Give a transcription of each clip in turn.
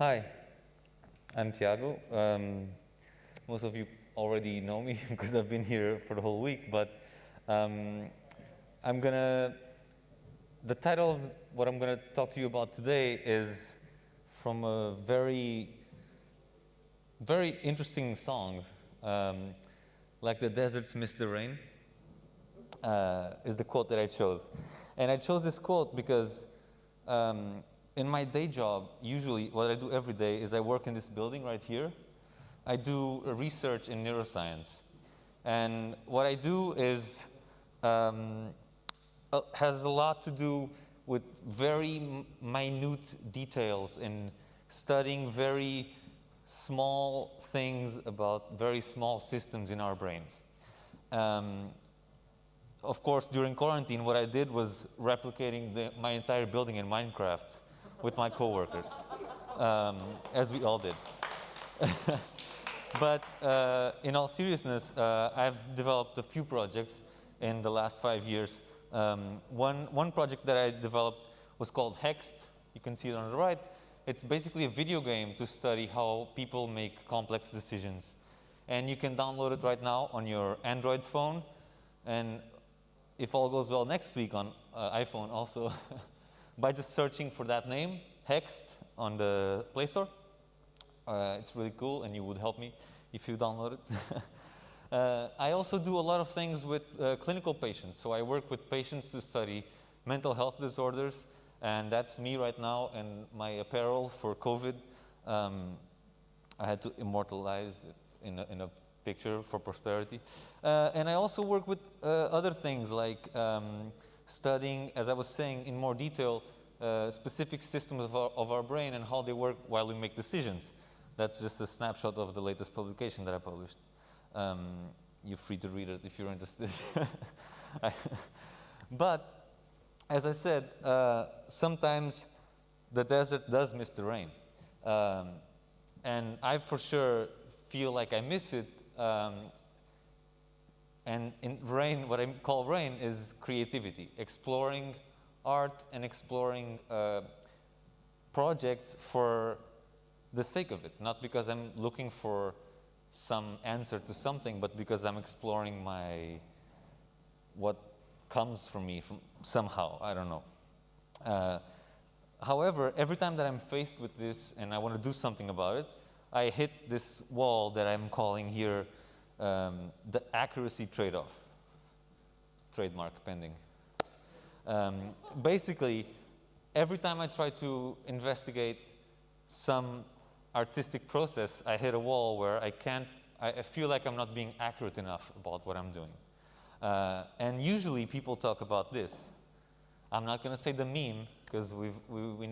Hi, I'm Tiago. Most of you already know me because I've been here for the whole week, but the title of what I'm gonna talk to you about today is from a very interesting song, like the deserts miss the rain, is the quote that I chose. And I chose this quote because in my day job, usually what I do every day is I work in this building right here. I do research in neuroscience. And what I do is has a lot to do with very minute details in studying very small things about very small systems in our brains. Of course, during quarantine, what I did was replicating my entire building in Minecraft with my coworkers, as we all did. But in all seriousness, I've developed a few projects in the last 5 years. One project that I developed was called Hext. You can see it on the right. It's basically a video game to study how people make complex decisions. And you can download it right now on your Android phone. And if all goes well next week on iPhone also, by just searching for that name, Hext, on the Play Store. It's really cool, and you would help me if you download it. I also do a lot of things with clinical patients. So I work with patients to study mental health disorders, and that's me right now and my apparel for COVID. I had to immortalize it in a picture for prosperity. And I also work with other things like studying, as I was saying, in more detail, specific systems of our brain and how they work while we make decisions. That's just a snapshot of the latest publication that I published. You're free to read it if you're interested. But, as I said, sometimes the desert does miss the rain. And I for sure feel like I miss it. And in rain, what I call rain is creativity, exploring art and exploring projects for the sake of it, not because I'm looking for some answer to something, but because I'm exploring what comes from me somehow, I don't know. However, every time that I'm faced with this and I want to do something about it, I hit this wall that I'm calling here the accuracy trade-off. Trademark pending. Basically, every time I try to investigate some artistic process, I hit a wall where I feel like I'm not being accurate enough about what I'm doing. And usually people talk about this. I'm not going to say the meme, because we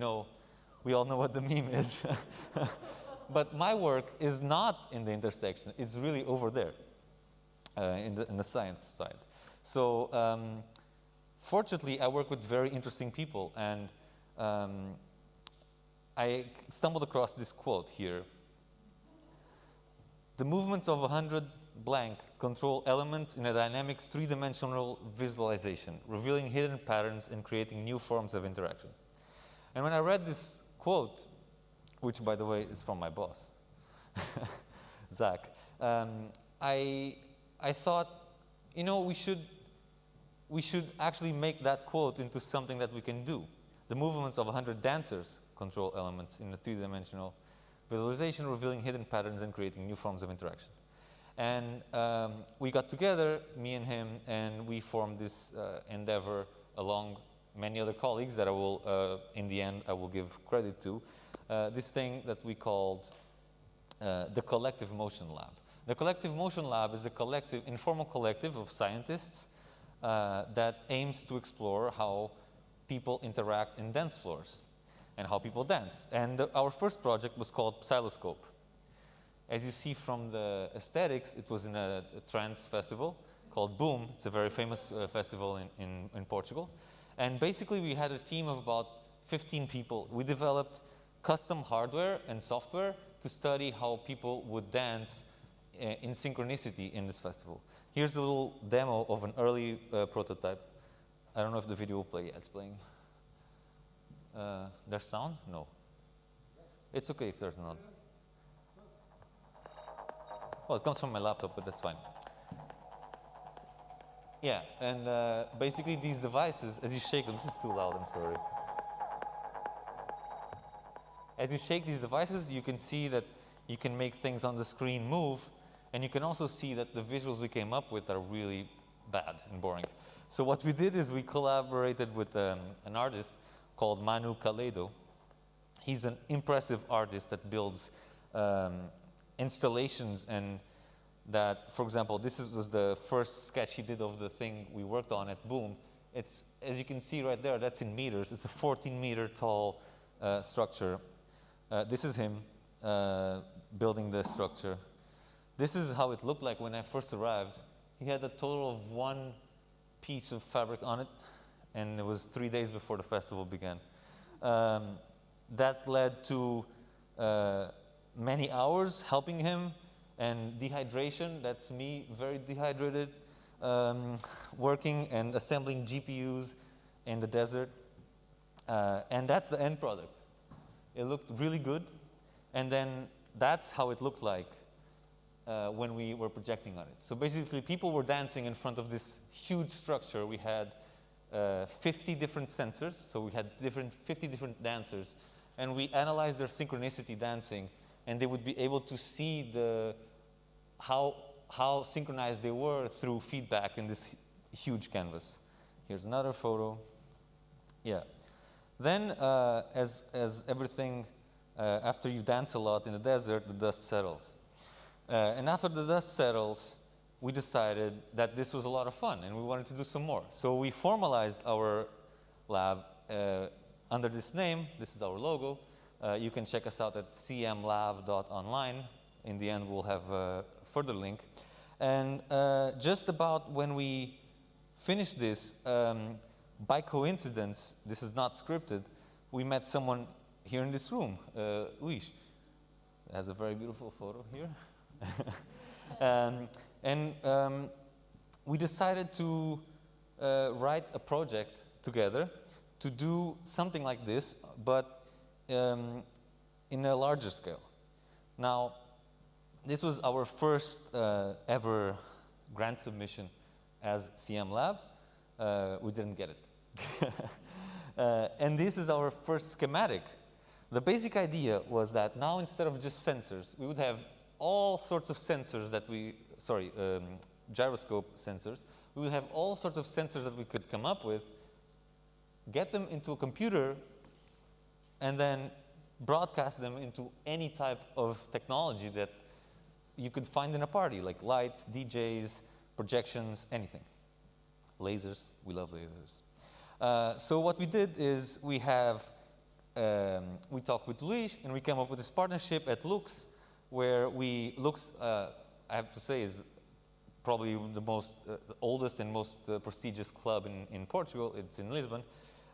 all know what the meme is. But my work is not in the intersection. It's really over there in the science side. So fortunately, I work with very interesting people. And I stumbled across this quote here. The movements of 100 blank control elements in a dynamic three-dimensional visualization, revealing hidden patterns and creating new forms of interaction. And when I read this quote, which, by the way, is from my boss, Zach, I thought, you know, we should actually make that quote into something that we can do. The movements of 100 dancers control elements in a three-dimensional visualization, revealing hidden patterns and creating new forms of interaction. And we got together, me and him, and we formed this endeavor along many other colleagues that I will, in the end, I will give credit to. This thing that we called the Collective Motion Lab. The Collective Motion Lab is a informal collective of scientists that aims to explore how people interact in dance floors and how people dance. And our first project was called Psiloscope. As you see from the aesthetics, it was in a trance festival called Boom. It's a very famous festival in Portugal. And basically, we had a team of about 15 people. We developed custom hardware and software to study how people would dance in synchronicity in this festival. Here's a little demo of an early prototype. I don't know if the video will play. Yeah, it's playing. There's sound? No. It's okay if there's not. Well, it comes from my laptop, but that's fine. Yeah, and basically these devices, as you shake them, this is too loud, I'm sorry. As you shake these devices, you can see that you can make things on the screen move, and you can also see that the visuals we came up with are really bad and boring. So what we did is we collaborated with an artist called Manu Kaledo. He's an impressive artist that builds installations, and that, for example, was the first sketch he did of the thing we worked on at Boom. It's, as you can see right there, that's in meters. It's a 14-meter tall structure. This is him building the structure. This is how it looked like when I first arrived. He had a total of 1 piece of fabric on it, and it was 3 days before the festival began. That led to many hours helping him, and dehydration. That's me, very dehydrated, working and assembling GPUs in the desert. And that's the end product. It looked really good, and then that's how it looked like when we were projecting on it. So basically, people were dancing in front of this huge structure. We had 50 different sensors, so we had 50 different dancers, and we analyzed their synchronicity dancing, and they would be able to see how synchronized they were through feedback in this huge canvas. Here's another photo. Yeah. Then, as everything, after you dance a lot in the desert, the dust settles. And after the dust settles, we decided that this was a lot of fun, and we wanted to do some more. So we formalized our lab under this name. This is our logo. You can check us out at cmlab.online. In the end, we'll have a further link. And just about when we finished this, by coincidence, this is not scripted, we met someone here in this room, Luis. Has a very beautiful photo here. We decided to write a project together to do something like this, but in a larger scale. Now, this was our first ever grant submission as CMLab. We didn't get it. And this is our first schematic. The basic idea was that now, instead of just sensors, we would have all sorts of sensors that gyroscope sensors. We would have all sorts of sensors that we could come up with, get them into a computer, and then broadcast them into any type of technology that you could find in a party, like lights, DJs, projections, anything. Lasers, we love lasers. So what we did is we talked with Luis, and we came up with this partnership at Lux, where Lux, I have to say, is probably the oldest and most prestigious club in Portugal. It's in Lisbon.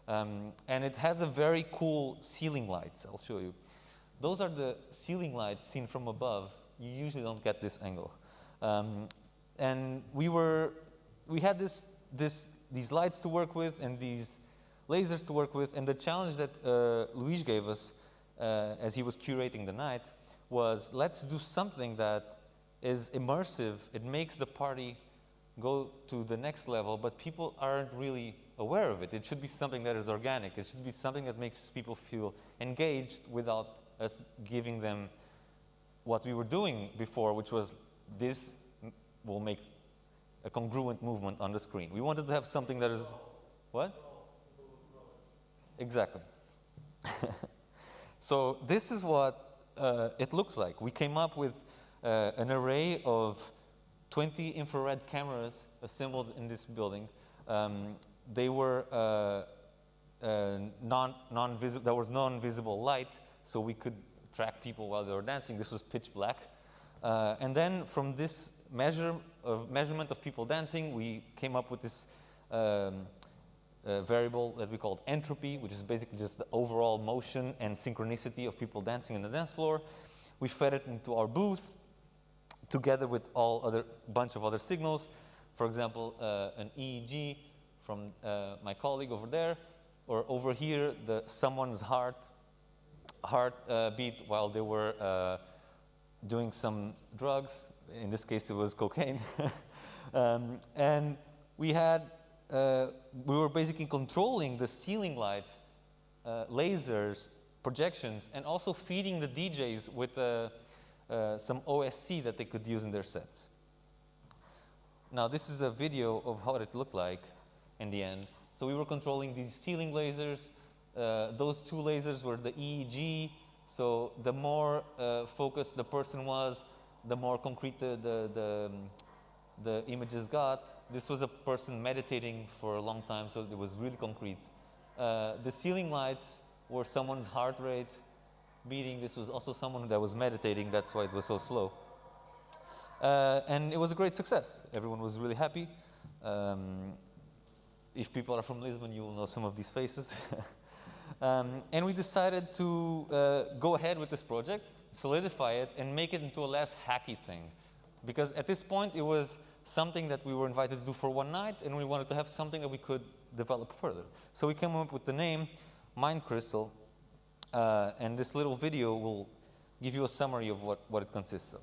And it has a very cool ceiling lights. I'll show you. Those are the ceiling lights seen from above. You usually don't get this angle. And we had these lights to work with and these lasers to work with. And the challenge that Luis gave us as he was curating the night was, let's do something that is immersive. It makes the party go to the next level, but people aren't really aware of it. It should be something that is organic. It should be something that makes people feel engaged without us giving them what we were doing before, which was this will make a congruent movement on the screen. We wanted to have something that is, what? Exactly. So this is what it looks like. We came up with an array of 20 infrared cameras assembled in this building. They were non-visible. There was non-visible light, so we could track people while they were dancing. This was pitch black. And then from this measurement of people dancing, we came up with this variable that we called entropy, which is basically just the overall motion and synchronicity of people dancing on the dance floor. We fed it into our booth together with bunch of other signals. For example, an EEG from my colleague over there, or over here, someone's heart heart beat while they were doing some drugs. In this case, it was cocaine. And we were basically controlling the ceiling lights, lasers, projections, and also feeding the DJs with some OSC that they could use in their sets. Now, this is a video of how it looked like in the end. So we were controlling these ceiling lasers. Those two lasers were the EEG. So the more focused the person was, the more concrete the images got. This was a person meditating for a long time, so it was really concrete. The ceiling lights were someone's heart rate beating. This was also someone that was meditating. That's why it was so slow. And it was a great success. Everyone was really happy. If people are from Lisbon, you will know some of these faces. And we decided to go ahead with this project, solidify it, and make it into a less hacky thing. Because at this point, it was something that we were invited to do for one night, and we wanted to have something that we could develop further. So we came up with the name Mind Crystal, and this little video will give you a summary of what it consists of.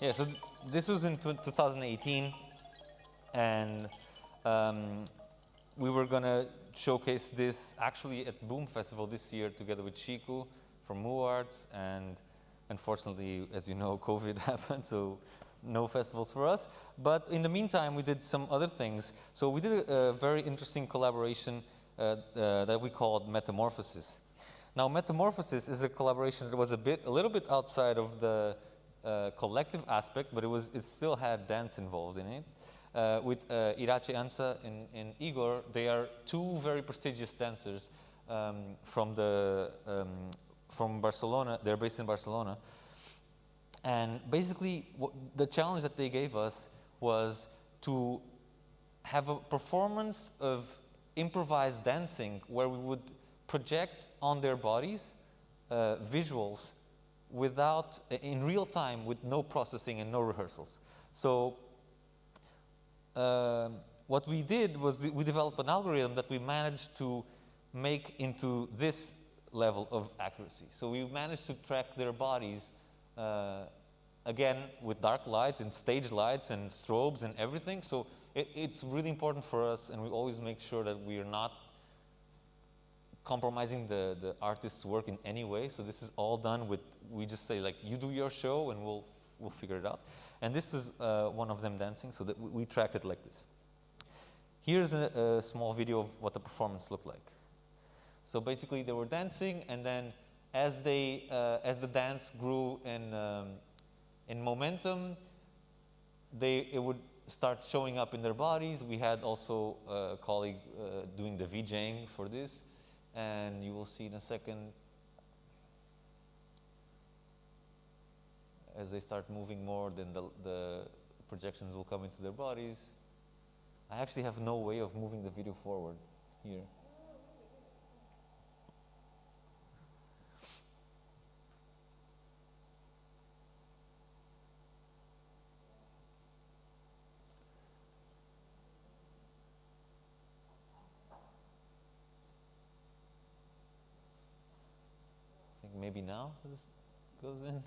Yeah, so this was in 2018, and we were going to showcase this actually at Boom Festival this year together with Chico from MooArts, and unfortunately, as you know, COVID happened, so no festivals for us. But in the meantime, we did some other things. So we did a very interesting collaboration that we called Metamorphosis. Now, Metamorphosis is a collaboration that was a little bit outside of the collective aspect, but it still had dance involved in it. With Irache Ansa and Igor, they are two very prestigious dancers from Barcelona. They're based in Barcelona. And basically, the challenge that they gave us was to have a performance of improvised dancing where we would project on their bodies visuals in real time with no processing and no rehearsals. So what we did was we developed an algorithm that we managed to make into this level of accuracy. So we managed to track their bodies again with dark lights and stage lights and strobes and everything. So it's really important for us, and we always make sure that we are not compromising the artist's work in any way. So this is all done with, we just say like, you do your show and we'll figure it out. And this is one of them dancing, so that we tracked it like this. Here's a small video of what the performance looked like. So basically they were dancing, and then as the dance grew in momentum, it would start showing up in their bodies. We had also a colleague doing the VJing for this. And you will see in a second, as they start moving more, then the projections will come into their bodies. I actually have no way of moving the video forward here. Maybe now this goes in.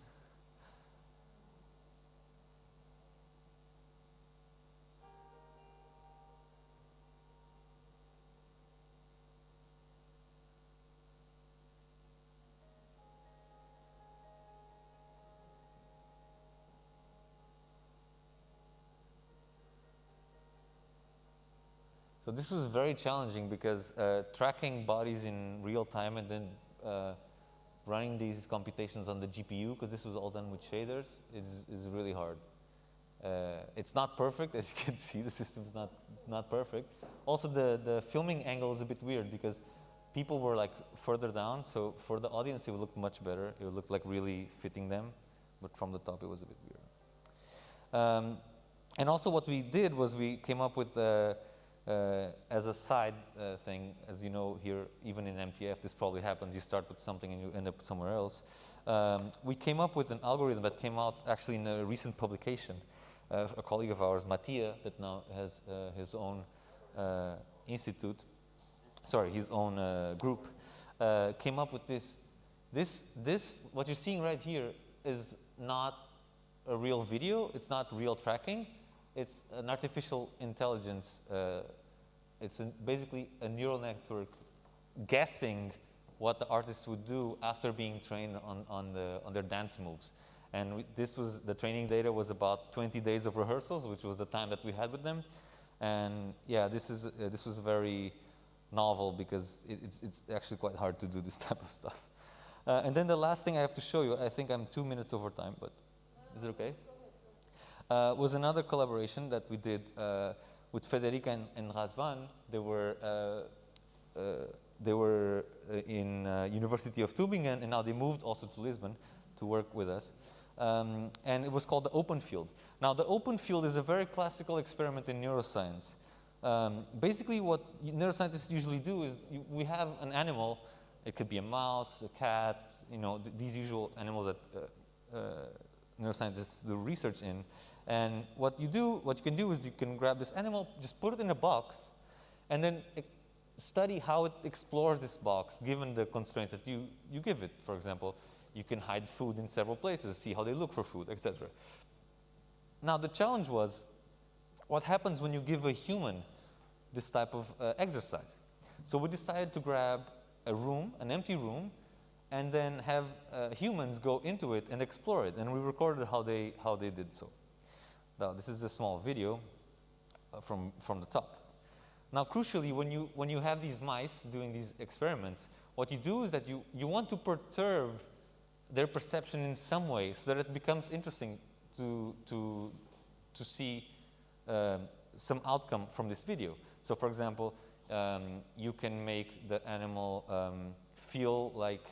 So this was very challenging because tracking bodies in real time and then running these computations on the GPU, because this was all done with shaders, is really hard. It's not perfect, as you can see, the system's not perfect. Also, the filming angle is a bit weird because people were like further down, so for the audience it would look much better. It would look like really fitting them, but from the top it was a bit weird. And also what we did was we came up with, as a side thing, as you know here, even in MTF, this probably happens, you start with something and you end up somewhere else. We came up with an algorithm that came out actually in a recent publication. A colleague of ours, Mattia, that now has his own institute, sorry, his own group, came up with this. This, what you're seeing right here is not a real video, it's not real tracking, it's an artificial intelligence, it's basically a neural network guessing what the artist would do after being trained on their dance moves. And the training data was about 20 days of rehearsals, which was the time that we had with them. And yeah, this was very novel because it's actually quite hard to do this type of stuff. And then the last thing I have to show you, I think I'm 2 minutes over time, but is it okay? Was another collaboration that we did with Federica and Razvan. They were in University of Tübingen, and now they moved also to Lisbon to work with us. And it was called the open field. Now, the open field is a very classical experiment in neuroscience. Basically, what neuroscientists usually do is we have an animal. It could be a mouse, a cat, these usual animals that neuroscientists do research in. And what you can do is you can grab this animal, just put it in a box, and then study how it explores this box, given the constraints that you give it. For example, you can hide food in several places, see how they look for food, etc. Now, the challenge was, what happens when you give a human this type of exercise? So we decided to grab a room, an empty room, and then have humans go into it and explore it. And we recorded how they did so. Now, this is a small video from the top. Now, crucially, when you have these mice doing these experiments, what you do is that you want to perturb their perception in some way so that it becomes interesting to see some outcome from this video. So, for example, you can make the animal feel like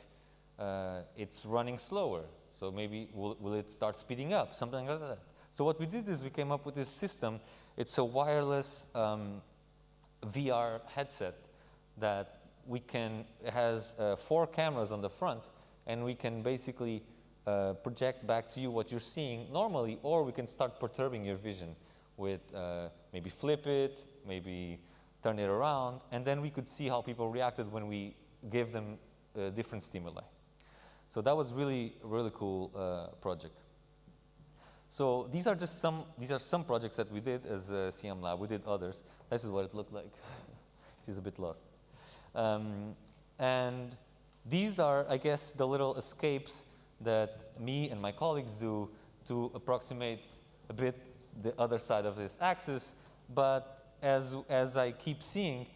it's running slower. So maybe will it start speeding up, something like that. So what we did is we came up with this system. It's a wireless VR headset that it has 4 cameras on the front, and we can basically project back to you what you're seeing normally, or we can start perturbing your vision with maybe flip it, maybe turn it around, and then we could see how people reacted when we gave them different stimuli. So that was really cool project. So these are some projects that we did as CMLab. We did others. This is what it looked like. She's a bit lost. And these are, I guess, the little escapes that me and my colleagues do to approximate a bit the other side of this axis. But as I keep seeing,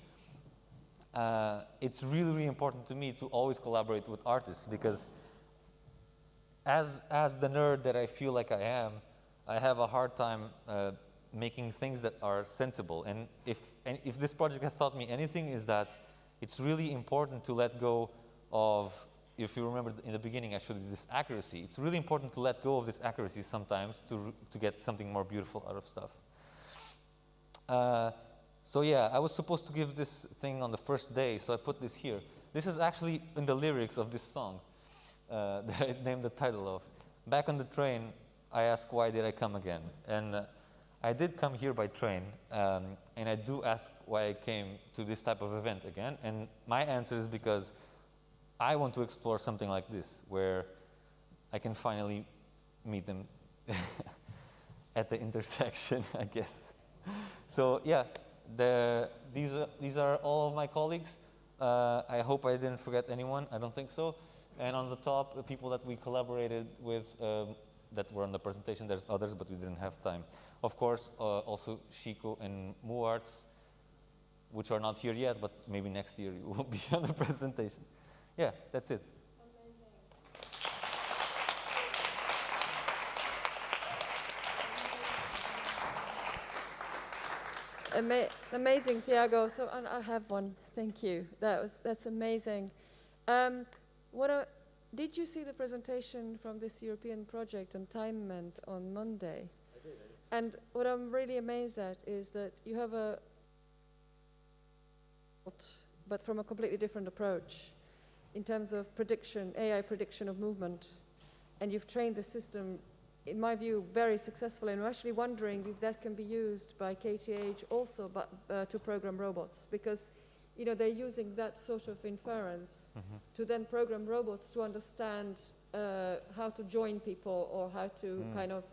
it's really important to me to always collaborate with artists, because as the nerd that I feel like I am, I have a hard time making things that are sensible. And if this project has taught me anything, is that it's really important to let go of, if you remember in the beginning I showed you this accuracy, it's really important to let go of this accuracy sometimes to get something more beautiful out of stuff. So yeah, I was supposed to give this thing on the first day, so I put this here. This is actually in the lyrics of this song that I named the title of. Back on the train, I asked, why did I come again? And I did come here by train, and I do ask why I came to this type of event again. And my answer is because I want to explore something like this, where I can finally meet them at the intersection, I guess. So yeah, these are all of my colleagues. I hope I didn't forget anyone. I don't think so. And on the top, the people that we collaborated with that were on the presentation. There's others, but we didn't have time. Of course, also Chico and Muarts. which are not here yet, but maybe next year you will be on the presentation. Yeah, that's it. Amazing, Tiago. So I have one. Thank you. That's amazing. Did you see the presentation from this European project Untitled on Monday? I did. And what I'm really amazed at is that you have but from a completely different approach in terms of prediction, AI prediction of movement. And you've trained the system, in my view, very successfully. And I'm actually wondering if that can be used by KTH also to program robots, because they're using that sort of inference to then program robots to understand how to join people or how to kind of...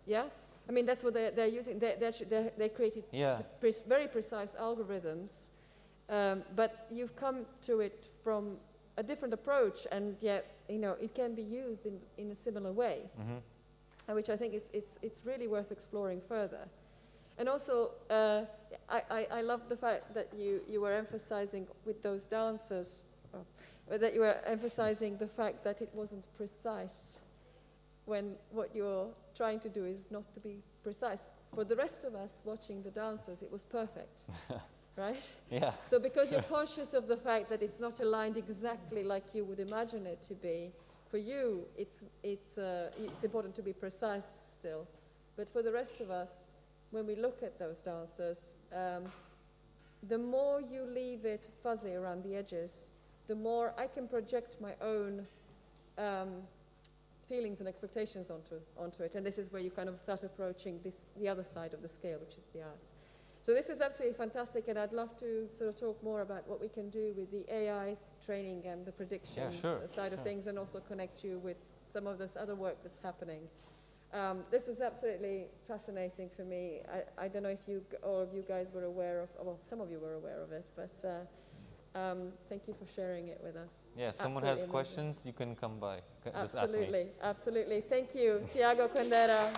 Yeah? I mean, that's what they're using. They created very precise algorithms, but you've come to it from a different approach, and yet, it can be used in a similar way, which I think it's really worth exploring further. And also, I love the fact that you were emphasizing with those dancers, that you were emphasizing the fact that it wasn't precise, when what you're trying to do is not to be precise. For the rest of us watching the dancers, it was perfect, right? Yeah. So because you're conscious of the fact that it's not aligned exactly like you would imagine it to be, for you, it's important to be precise still. But for the rest of us, when we look at those dancers, the more you leave it fuzzy around the edges, the more I can project my own feelings and expectations onto it. And this is where you kind of start approaching the other side of the scale, which is the arts. So this is absolutely fantastic, and I'd love to sort of talk more about what we can do with the AI training and the prediction side of things, and also connect you with some of this other work that's happening. This was absolutely fascinating for me. I don't know if all of you guys were aware of, well, some of you were aware of it, but thank you for sharing it with us. Yeah, if someone has questions, you can come by. Absolutely, absolutely. Thank you, Tiago Quendera.